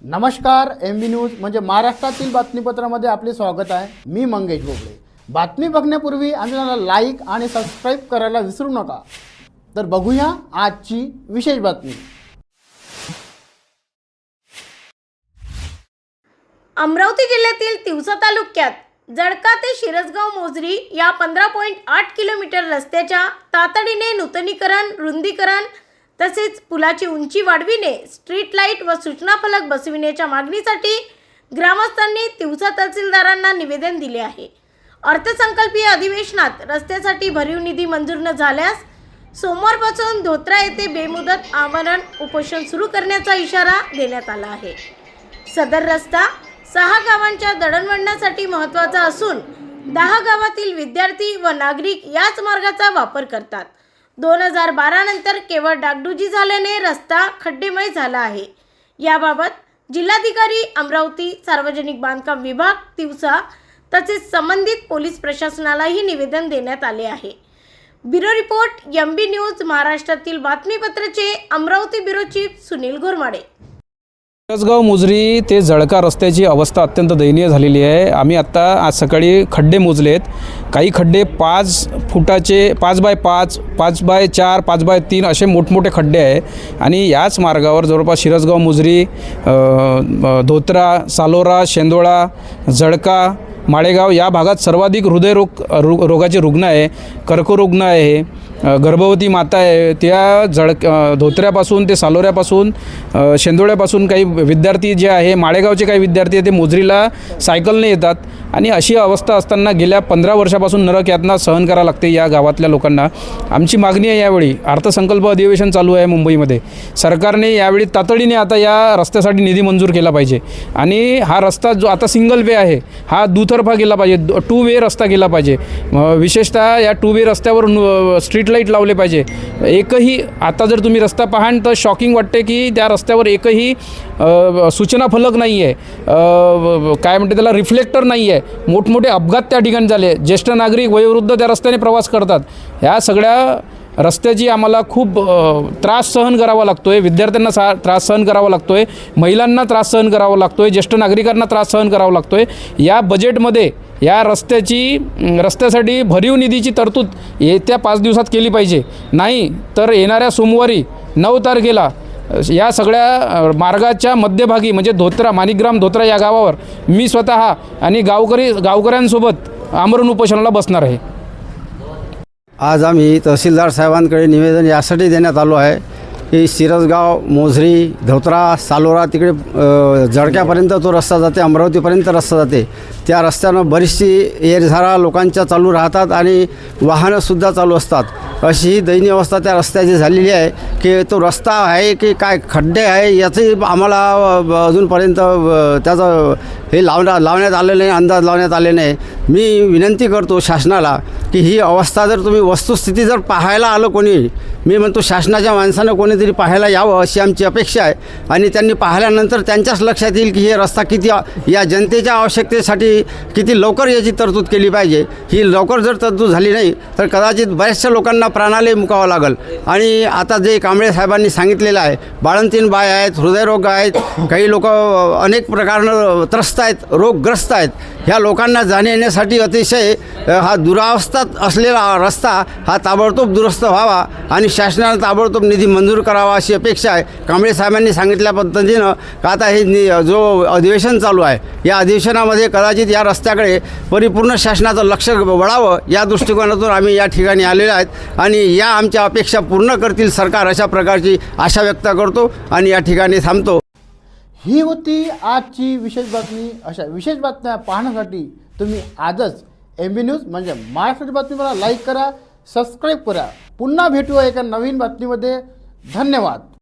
नमस्कार, MB news म्हणजे महाराष्ट्रातील बातमीपत्रामध्ये आपले स्वागत आहे। मी मंगेश बोबडे। बातमी बघण्यापूर्वी आमच्याला लाईक आणि सबस्क्राइब करायला विसरू नका। तर बघूया आजची विशेष बातमी। अमरावती जिल्ह्यातील तिवसा तालुक्यात जळका ते शिरसगाव मोझरी या 15.8 किलोमीटर रस्त्याच्या तातडीने नूतनीकरण, रुंदीकरण तसेच पुलाची उंची वाढविणे, स्ट्रीट लाईट व सूचना फलक बसविण्याच्या मागणीसाठी ग्रामस्थांनी तिवसा तहसीलदारांना निवेदन दिले आहे। अर्थसंकल्पीय अधिवेशनात रस्त्यासाठी भरीव निधी मंजूर न झाल्यास सोमवारपासून धोत्रा येथे बेमुदत आमरण उपोषण सुरू करण्याचा इशारा देण्यात आला आहे। सदर रस्ता 6 गावांच्या दळणवळणासाठी महत्त्वाचा असून 10 गावातील विद्यार्थी व नागरिक याच मार्गाचा वापर करतात। 2012 नंतर केवळ डागडुजी झाल्याने रस्ता खड्डेमय झाला आहे। याबाबत जिल्हाधिकारी अमरावती, सार्वजनिक बांधकाम विभाग तिवसा तसेच संबंधित पोलीस प्रशासनालाही निवेदन देण्यात आले आहे। ब्युरो रिपोर्ट, MB न्यूज, महाराष्ट्रातील बातमीपत्राचे अमरावती ब्युरो चीफ सुनील घोरमाडे। शिरसगाव मोझरी ते जळका रस्त्याची अवस्था अत्यंत दयनीय झालेली आहे। आम्ही आता आज सकाळी खड्डे मोजलेत। काही खड्डे 5 फुटाचे 5 बाय 5, 5 बाय 4, 5 बाय 3 असे मोठमोठे खड्डे आहे आणि याच मार्गावर जवळपास शिरसगाव मोझरी, धोत्रा, सालोरा, शेंदोळा, जळका, माळेगाव या भागात सर्वाधिक रोगाचे रुग्ण आहे, कर्करोग आहे, गर्भवती माता आहे। त्या धोत्र्यापासून ते सालोऱ्यापासून, शेंदोळ्यापासून काही विद्यार्थी जे आहे, माळेगावचे काही विद्यार्थी आहे ते मोझरीला सायकलने येतात आणि अशी अवस्था असताना गेल्या 15 वर्षापासून नरक यातना सहन करावं लागते या गावातल्या लोकांना। आमची मागणी आहे, यावेळी अर्थसंकल्प अधिवेशन चालू आहे मुंबईमध्ये, सरकारने यावेळी तातडीने आता या रस्त्यासाठी निधी मंजूर केला पाहिजे आणि हा रस्ता जो आता सिंगल वे आहे हा दुतर्फा गेला पाहिजे, 2 वे रस्ता गेला पाहिजे। विशेषतः या 2 वे रस्त्यावर स्ट्रीट लाईट लावले पाहिजे। एकही आता जर तुम्ही रस्ता पाहाल तर शॉकिंग वाटते की त्या रस्त्यावर एकही सूचना फलक नाही आहे, काय म्हणते त्याला, रिफ्लेक्टर नाही आहे। मोठमोठे अपघात त्या ठिकाणी झाले, ज्येष्ठ नागरिक, वयोवृद्ध त्या रस्त्याने प्रवास करतात। ह्या सगळ्या रस्त्याची आम्हाला खूप त्रास सहन करावा लागतो आहे। विद्यार्थ्यांना त्रास सहन करावा लागतो आहे, महिलांना त्रास सहन करावा लागतो आहे, ज्येष्ठ नागरिकांना त्रास सहन करावा लागतो आहे। या बजेटमध्ये या रस्त्यासाठी भरीव निधीची तरतूद येत्या 5 दिवसात केली पाहिजे, नाही तर येणाऱ्या सोमवारी 9 तारखेला या सगळ्या मार्गाच्या मध्यभागी म्हणजे धोत्रा, माणिकग्राम धोत्रा या गावावर मी स्वतः आणि गावकऱ्यांसोबत आमरण उपोषणाला बसणार आहे। आज आम्ही तहसीलदार साहेबांकडे निवेदन यासाठी देण्यात आलो आहे की शिरसगाव, मोझरी, धोत्रा, सालोरा तिकडे जळक्यापर्यंत तो रस्ता जाते, अमरावतीपर्यंत रस्ता जाते। त्या रस्त्यानं बरीचशी येरझारा लोकांच्या चालू राहतात आणि वाहनंसुद्धा चालू असतात। अशी ही दयनीय अवस्था त्या रस्त्याची झालेली आहे की तो रस्ता आहे की काय खड्डे आहे याचंही आम्हाला अजूनपर्यंत त्याचं हे लावण्यात आलेलं नाही, अंदाज लावण्यात आले नाही। मी विनंती करतो शासनाला की ही अवस्था जर तुम्ही वस्तुस्थिती जर पाहायला आलं कोणी, मी म्हणतो शासनाच्या माणसानं कोणीतरी पाहायला यावं अशी आमची अपेक्षा आहे आणि त्यांनी पाहिल्यानंतर त्यांच्याच लक्षात येईल की हे रस्ता किती या जनतेच्या आवश्यकतेसाठी किती लवकर याची तरतूद केली पाहिजे। ही लवकर जर तरतूद झाली नाही तर कदाचित बऱ्याचशा लोकांना प्राणालाही मुकावं लागेल। आणि आता जे कांबळे साहेबांनी सांगितलेलं आहे, बाळंतीण बाय आहेत, हृदयरोग आहेत, काही लोक अनेक प्रकारनं त्रस्त आहेत, रोगग्रस्त आहेत, ह्या लोकांना जाण्या येण्यासाठी अतिशय हा दुरावस्थात असलेला रस्ता हा ताबडतोब दुरुस्त व्हावा आणि शासनानं ताबडतोब निधी मंजूर करावा अशी अपेक्षा आहे। कांबळे साहेबांनी सांगितल्या पद्धतीनं आता हे जो अधिवेशन चालू आहे या अधिवेशनामध्ये कदाचित या रस्त्याकडे परिपूर्ण शासनाचं लक्ष वळावं या दृष्टिकोनातून आम्ही या ठिकाणी आलेलो आहेत आणि या आमच्या अपेक्षा पूर्ण करतील सरकार अशा प्रकारची आशा व्यक्त करतो आणि या ठिकाणी थांबतो। ही होती आजची विशेष बातमी। अशा विशेष बातम्या पाहण्यासाठी तुम्ही आजच MB न्यूज म्हणजे महाराष्ट्राची बातमीला लाईक करा, सबस्क्राईब करा। पुन्हा भेटूया एका नवीन बातमीमध्ये। धन्यवाद।